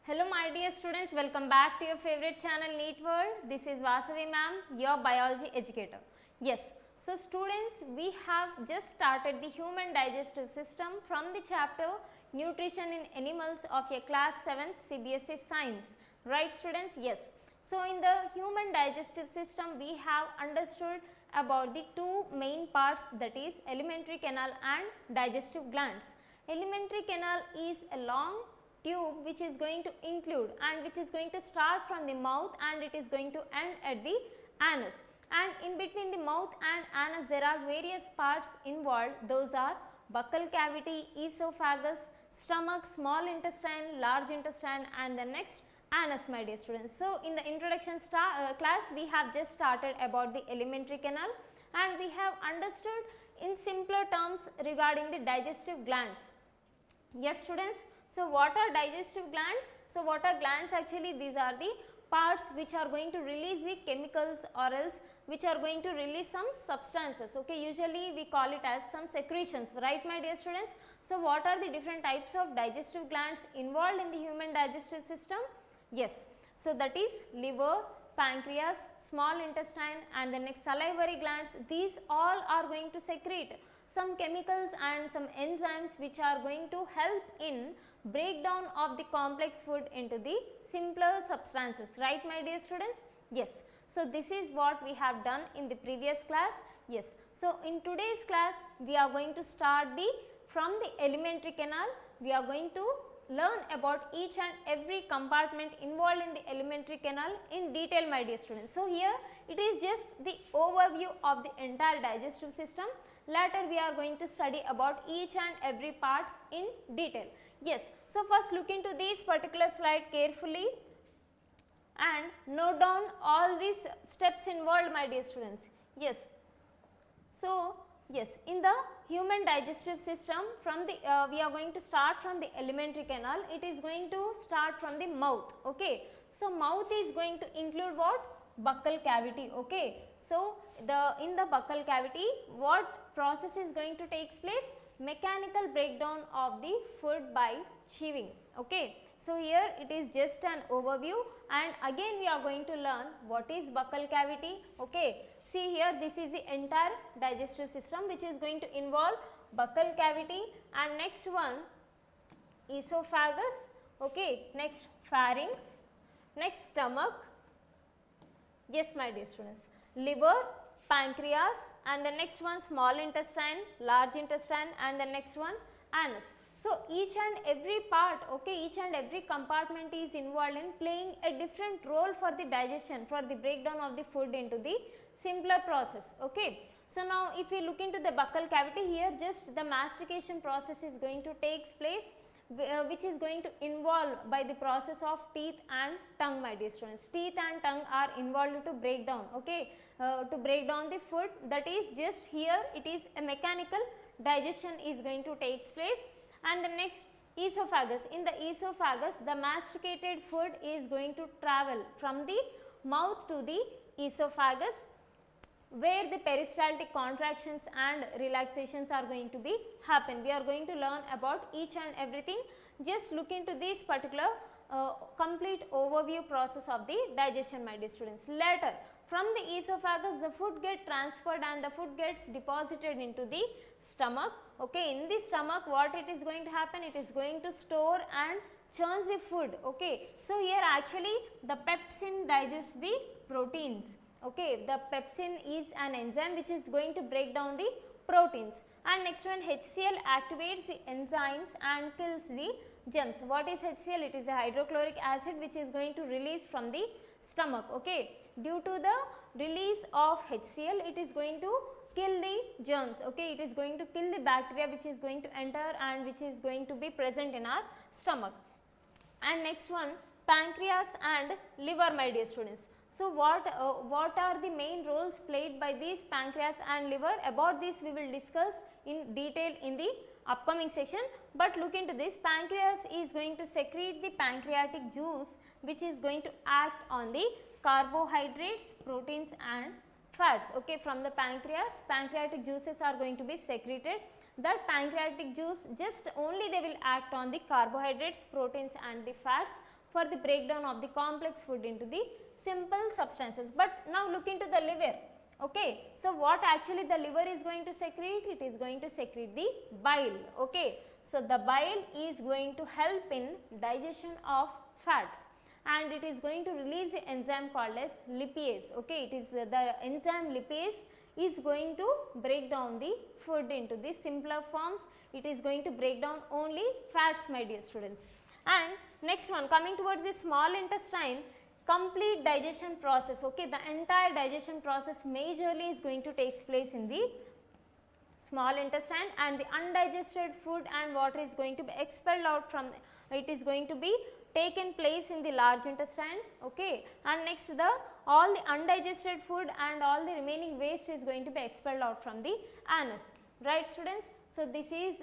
Hello my dear students, welcome back to your favorite channel NEET World. This is Vasavi ma'am, your biology educator. Yes, so students, we have just started the human digestive system from the chapter Nutrition in Animals of your class 7th CBSE Science. Right students? Yes. So in the human digestive system, we have understood about the two main parts, that is alimentary canal and digestive glands. Alimentary canal is a long tube which is going to include and which is going to start from the mouth and it is going to end at the anus, and in between the mouth and anus there are various parts involved. Those are buccal cavity, esophagus, stomach, small intestine, large intestine, and the next anus, my dear students. So in the introduction class we have just started about the alimentary canal and we have understood in simpler terms regarding the digestive glands. Yes students. So what are digestive glands? So what are glands actually? These are the parts which are going to release the chemicals or else which are going to release some substances. Okay, usually we call it as some secretions, right my dear students? So what are the different types of digestive glands involved in the human digestive system? Yes, so that is liver, pancreas, small intestine, and the next salivary glands. These all are going to secrete some chemicals and some enzymes which are going to help in breakdown of the complex food into the simpler substances, right my dear students? Yes. So this is what we have done in the previous class. Yes. So in today's class we are going to start from the alimentary canal. We are going to learn about each and every compartment involved in the alimentary canal in detail, my dear students. So here it is just the overview of the entire digestive system. Later we are going to study about each and every part in detail. Yes, so first look into this particular slide carefully and note down all these steps involved, my dear students. Yes, so yes, in the human digestive system from the we are going to start from the alimentary canal. It is going to start from the mouth. Okay, so mouth is going to include what? Buccal cavity. Okay, so in the buccal cavity what process is going to take place? Mechanical breakdown of the food by chewing. Okay, so here it is just an overview and again we are going to learn what is buccal cavity. Okay, see here this is the entire digestive system which is going to involve buccal cavity, and next one esophagus, okay, next pharynx, next stomach, yes my dear students, liver, pancreas, and the next one small intestine, large intestine, and the next one anus. So each and every part, okay, each and every compartment is involved in playing a different role for the digestion, for the breakdown of the food into the simpler process. Okay. So now if we look into the buccal cavity, here just the mastication process is going to take place, which is going to involve by the process of teeth and tongue, my dear students. Teeth and tongue are involved to break down, okay, to break down the food. That is just here it is a mechanical digestion is going to take place. And the next esophagus. In the esophagus the masticated food is going to travel from the mouth to the esophagus, where the peristaltic contractions and relaxations are going to be happen. We are going to learn about each and everything. Just look into this particular complete overview process of the digestion, my dear students. Later from the esophagus the food gets transferred and the food gets deposited into the stomach. Okay, in the stomach what it is going to happen? It is going to store and churns the food. Okay, so here actually the pepsin digests the proteins. Okay, the pepsin is an enzyme which is going to break down the proteins, and next one HCl activates the enzymes and kills the germs. What is HCl? It is a hydrochloric acid which is going to release from the stomach. Okay, due to the release of HCl it is going to kill the germs. Okay, it is going to kill the bacteria which is going to enter and which is going to be present in our stomach. And next one pancreas and liver, my dear students. So what are the main roles played by these pancreas and liver? About this we will discuss in detail in the upcoming session, but look into this. Pancreas is going to secrete the pancreatic juice which is going to act on the carbohydrates, proteins and fats. Okay, from the pancreas, pancreatic juices are going to be secreted. That pancreatic juice just only they will act on the carbohydrates, proteins and the fats. for the breakdown of the complex food into the simple substances. But now look into the liver. Okay, so what actually the liver is going to secrete? It is going to secrete the bile. Okay, so the bile is going to help in digestion of fats, and it is going to release the enzyme called as lipase. Okay, it is the enzyme lipase is going to break down the food into the simpler forms. It is going to break down only fats, my dear students. And next one, coming towards the small intestine, complete digestion process. Okay, the entire digestion process majorly is going to take place in the small intestine, and the undigested food and water is going to be expelled out from, it is going to be taken place in the large intestine. Okay, and next all the undigested food and all the remaining waste is going to be expelled out from the anus. Right, students? So this is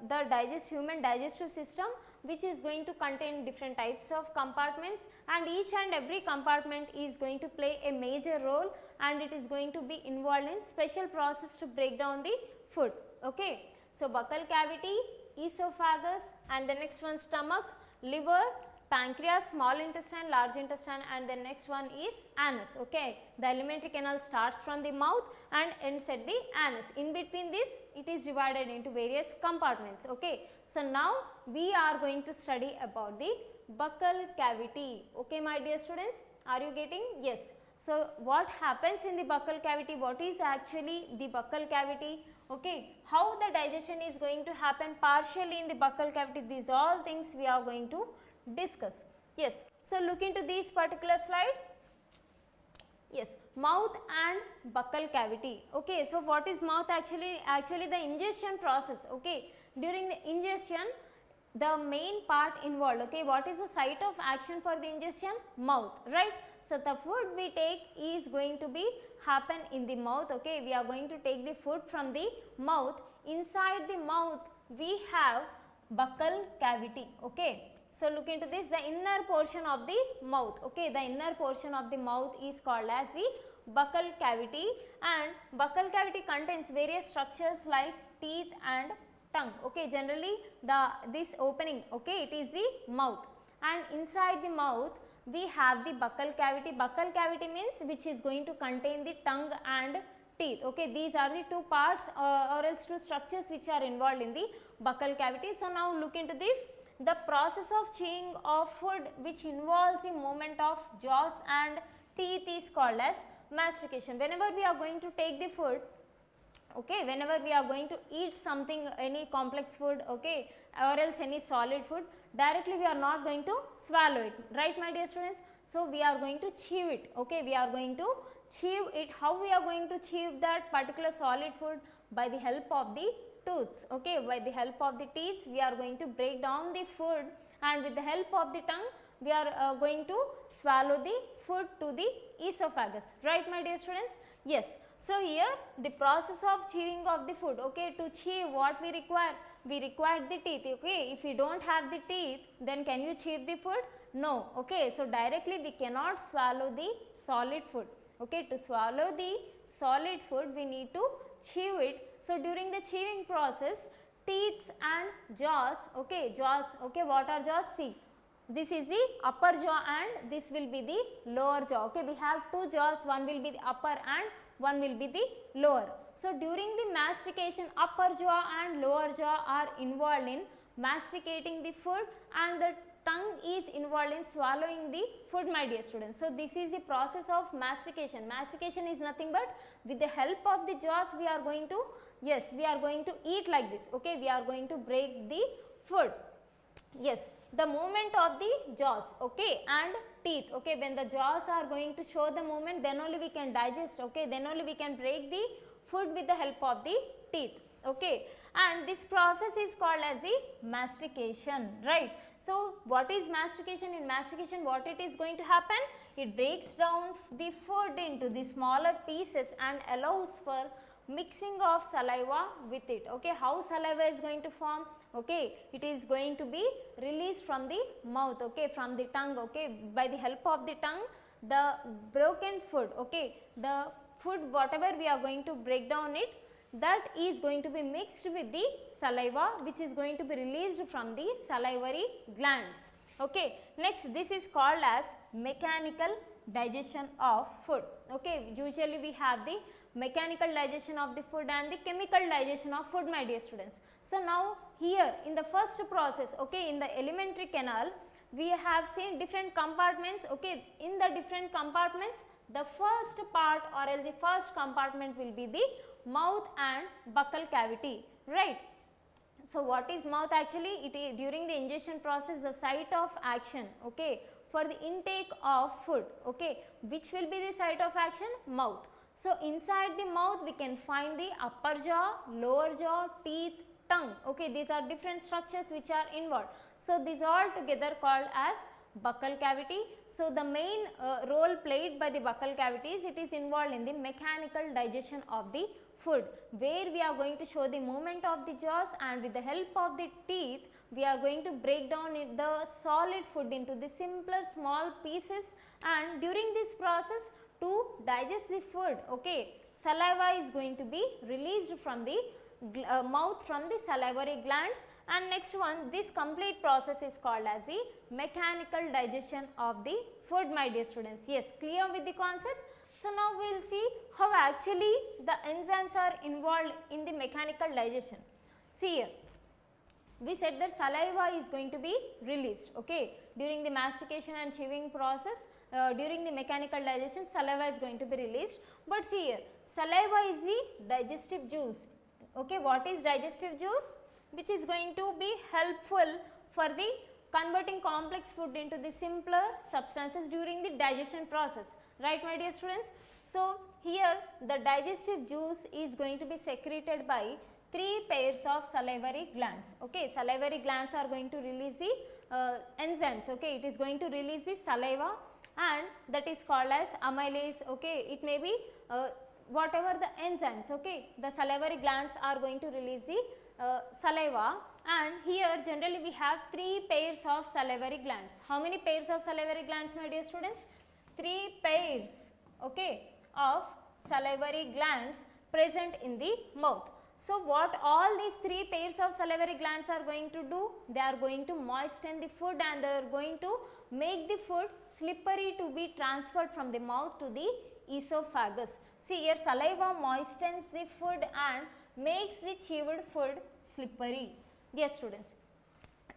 the human digestive system, which is going to contain different types of compartments, and each and every compartment is going to play a major role, and it is going to be involved in special process to break down the food. Okay, so buccal cavity, esophagus, and the next one stomach, liver, pancreas, small intestine, large intestine, and the next one is anus. Okay, the alimentary canal starts from the mouth and ends at the anus. In between this, it is divided into various compartments. Okay, so now we are going to study about the buccal cavity. Okay, my dear students, are you getting? Yes. So what happens in the buccal cavity? What is actually the buccal cavity? Okay, how the digestion is going to happen partially in the buccal cavity? These all things we are going to discuss. Yes, so look into this particular slide. Yes, mouth and buccal cavity. Okay, so what is mouth actually? Actually the ingestion process. Okay, during the ingestion, the main part involved. Okay, what is the site of action for the ingestion? Mouth, right? So the food we take is going to be happen in the mouth. Okay, we are going to take the food from the mouth. Inside the mouth we have buccal cavity. Okay, so look into this, the inner portion of the mouth. Okay, the inner portion of the mouth is called as the buccal cavity, and buccal cavity contains various structures like teeth and tongue. Okay, generally this opening, okay, it is the mouth, and inside the mouth we have the buccal cavity. Buccal cavity means which is going to contain the tongue and teeth. Okay, these are the two parts or else two structures which are involved in the buccal cavity. So now look into this, the process of chewing of food which involves the movement of jaws and teeth is called as mastication. Whenever we are going to take the food, okay, whenever we are going to eat something, any complex food, okay, or else any solid food, directly we are not going to swallow it, right, my dear students? So we are going to chew it. Okay, we are going to chew it. How we are going to chew that particular solid food? By the help of the tooths. Okay, by the help of the teeth we are going to break down the food, and with the help of the tongue we are going to swallow the food to the esophagus, right, my dear students? Yes. So here the process of chewing of the food. Okay, to chew what we require? We require the teeth. Okay, if we don't have the teeth, then can you chew the food? No. Okay, so directly we cannot swallow the solid food. Okay, to swallow the solid food we need to chew it. So during the chewing process, teeth and jaws, okay, jaws, okay, what are jaws? See, this is the upper jaw and this will be the lower jaw. Okay, we have two jaws, one will be the upper and one will be the lower. So during the mastication, upper jaw and lower jaw are involved in masticating the food, and the tongue is involved in swallowing the food, my dear students. So this is the process of mastication. Mastication is nothing but with the help of the jaws we are going to, yes, we are going to eat like this. Okay, we are going to break the food. Yes, the movement of the jaws, okay, and teeth. Okay, when the jaws are going to show the movement, then only we can digest. Okay, then only we can break the food with the help of the teeth. Okay, and this process is called as the mastication, right? So what is mastication? In mastication, what it is going to happen? It breaks down the food into the smaller pieces and allows for mixing of saliva with it. Okay, how saliva is going to form? Okay, it is going to be released from the mouth, okay, from the tongue. Okay, by the help of the tongue, the broken food, okay, the food whatever we are going to break down it, that is going to be mixed with the saliva, which is going to be released from the salivary glands. Okay. Next, this is called as mechanical digestion of food. Okay. Usually we have the mechanical digestion of the food and the chemical digestion of food, my dear students. So, now here in the first process, okay, in the alimentary canal, we have seen different compartments. Okay. In the different compartments, the first part or else the first compartment will be the mouth and buccal cavity, right. So, what is mouth actually? It is during the ingestion process the site of action, okay, for the intake of food, okay. Which will be the site of action? Mouth. So, inside the mouth we can find the upper jaw, lower jaw, teeth, tongue, okay. These are different structures which are involved. So, these all together called as buccal cavity. So, the main role played by the buccal cavity is it is involved in the mechanical digestion of the food, where we are going to show the movement of the jaws, and with the help of the teeth we are going to break down the solid food into the simpler small pieces, and during this process to digest the food, okay, saliva is going to be released from the mouth from the salivary glands. And next one, this complete process is called as the mechanical digestion of the food, my dear students. Yes, clear with the concept? So, now we will see how actually the enzymes are involved in the mechanical digestion. See here, we said that saliva is going to be released, okay, during the mastication and chewing process. During the mechanical digestion, saliva is going to be released. But see here, saliva is the digestive juice, okay. What is digestive juice? Which is going to be helpful for the converting complex food into the simpler substances during the digestion process, right, my dear students. So, here the digestive juice is going to be secreted by 3 pairs of salivary glands, okay. Salivary glands are going to release the enzymes, okay. It is going to release the saliva, and that is called as amylase, okay. It may be whatever the enzymes, okay. The salivary glands are going to release the saliva, and here generally we have 3 pairs of salivary glands. How many pairs of salivary glands, my dear students? 3 pairs, okay, of salivary glands present in the mouth. So, what all these 3 pairs of salivary glands are going to do? They are going to moisten the food, and they are going to make the food slippery to be transferred from the mouth to the esophagus. See here, saliva moistens the food and makes the chewed food slippery. Yes, students.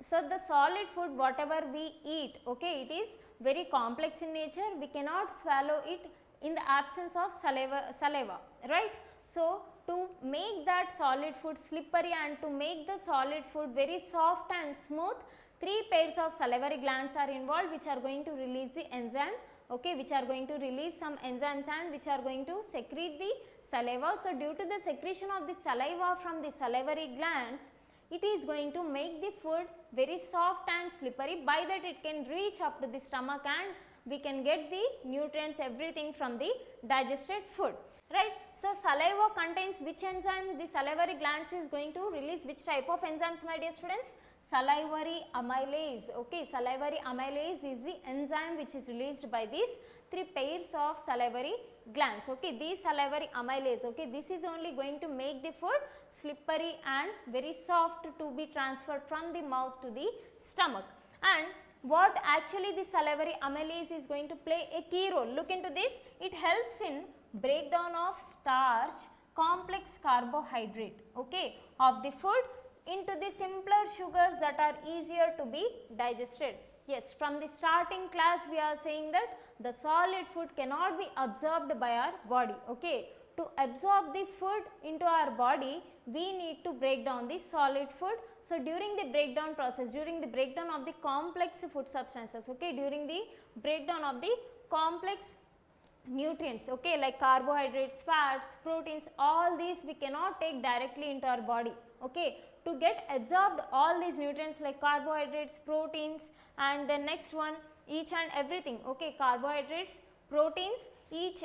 So, the solid food whatever we eat, okay, it is very complex in nature. We cannot swallow it in the absence of saliva, right. So, to make that solid food slippery and to make the solid food very soft and smooth, 3 pairs of salivary glands are involved, which are going to release the enzyme, okay, which are going to release some enzymes and which are going to secrete the saliva. So, due to the secretion of the saliva from the salivary glands, it is going to make the food very soft and slippery. By that it can reach up to the stomach and we can get the nutrients, everything from the digested food, right. So, saliva contains which enzyme? The salivary glands is going to release which type of enzymes, my dear students? Salivary amylase, okay. Salivary amylase is the enzyme which is released by these 3 pairs of salivary glands, okay. These salivary amylase, okay, this is only going to make the food slippery and very soft to be transferred from the mouth to the stomach. And what actually the salivary amylase is going to play a key role? Look into this. It helps in breakdown of starch, complex carbohydrate, okay, of the food into the simpler sugars that are easier to be digested. Yes, from the starting class we are saying that the solid food cannot be absorbed by our body, okay. To absorb the food into our body, we need to break down the solid food. So, during the breakdown process, during the breakdown of the complex food substances, okay, during the breakdown of the complex nutrients, okay, like carbohydrates, fats, proteins, all these we cannot take directly into our body, okay. To get absorbed all these nutrients like carbohydrates, proteins, and the next one each and everything, okay, carbohydrates, proteins, each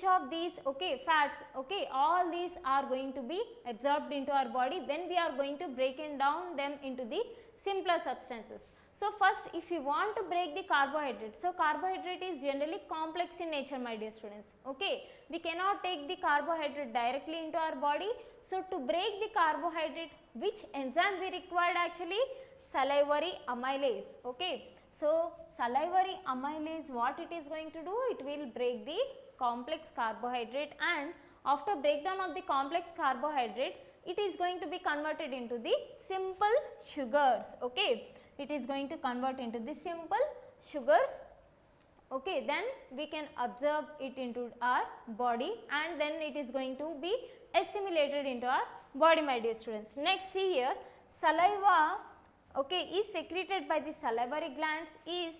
of these, okay, fats, okay, all these are going to be absorbed into our body when we are going to break down them into the simpler substances. So, first if you want to break the carbohydrate, so carbohydrate is generally complex in nature, my dear students, okay. We cannot take the carbohydrate directly into our body. So, to break the carbohydrate, which enzyme we required actually? salivary amylase. Okay. So, salivary amylase, what it is going to do? It will break the complex carbohydrate, and after breakdown of the complex carbohydrate, it is going to be converted into the simple sugars. Okay. It is going to convert into the simple sugars. Okay. Then we can absorb it into our body, and then it is going to be assimilated into our body, my dear students. Next, see here, saliva, okay, is secreted by the salivary glands, is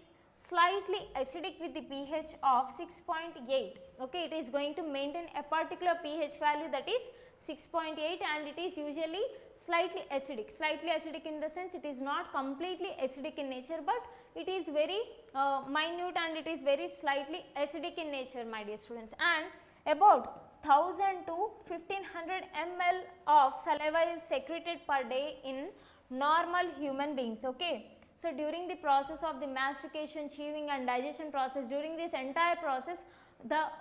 slightly acidic with the pH of 6.8. Okay, it is going to maintain a particular pH value, that is 6.8, and it is usually slightly acidic in the sense it is not completely acidic in nature, but it is very minute and it is very slightly acidic in nature, my dear students. And about 1000 to 1500 ml of saliva is secreted per day in normal human beings. Okay. So, during the process of the mastication, chewing and digestion process, during this entire process,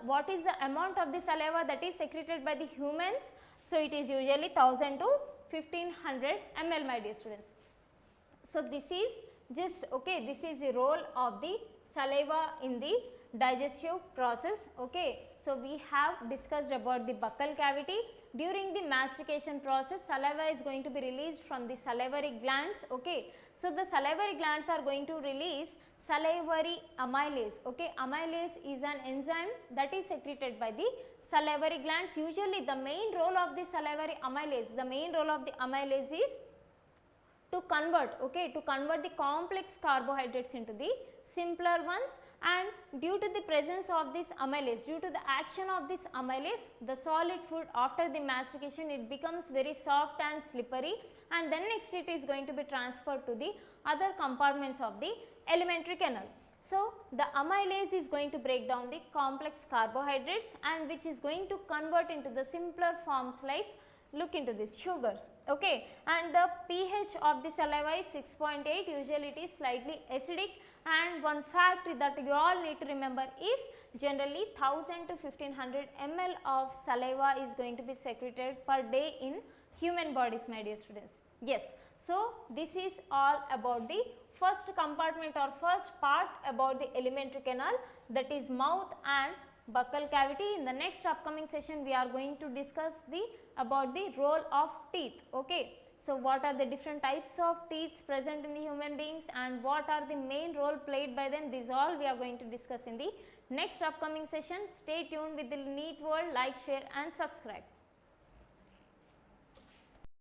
what is the amount of the saliva that is secreted by the humans? So, it is usually 1000 to 1500 ml, my dear students. So, this is just, okay, this is the role of the saliva in the digestive process. Okay. So, we have discussed about the buccal cavity. During the mastication process, saliva is going to be released from the salivary glands. Okay. So, the salivary glands are going to release salivary amylase. Okay. Amylase is an enzyme that is secreted by the salivary glands. Usually, the main role of the salivary amylase, is to convert, okay, to convert the complex carbohydrates into the simpler ones, and due to the presence of this amylase, due to the action of this amylase, the solid food after the mastication, it becomes very soft and slippery, and then next it is going to be transferred to the other compartments of the alimentary canal. So, the amylase is going to break down the complex carbohydrates, and which is going to convert into the simpler forms like, look into this, sugars. Okay. And the pH of the saliva is 6.8, usually it is slightly acidic, and one fact that you all need to remember is generally 1000 to 1500 ml of saliva is going to be secreted per day in human bodies, my dear students. Yes. So, this is all about the first compartment or first part about the alimentary canal, that is mouth and buccal cavity. In the next upcoming session, we are going to discuss about the role of teeth. Okay. So, what are the different types of teeth present in the human beings, and what are the main role played by them? These all we are going to discuss in the next upcoming session. Stay tuned with the NEET World, like, share and subscribe.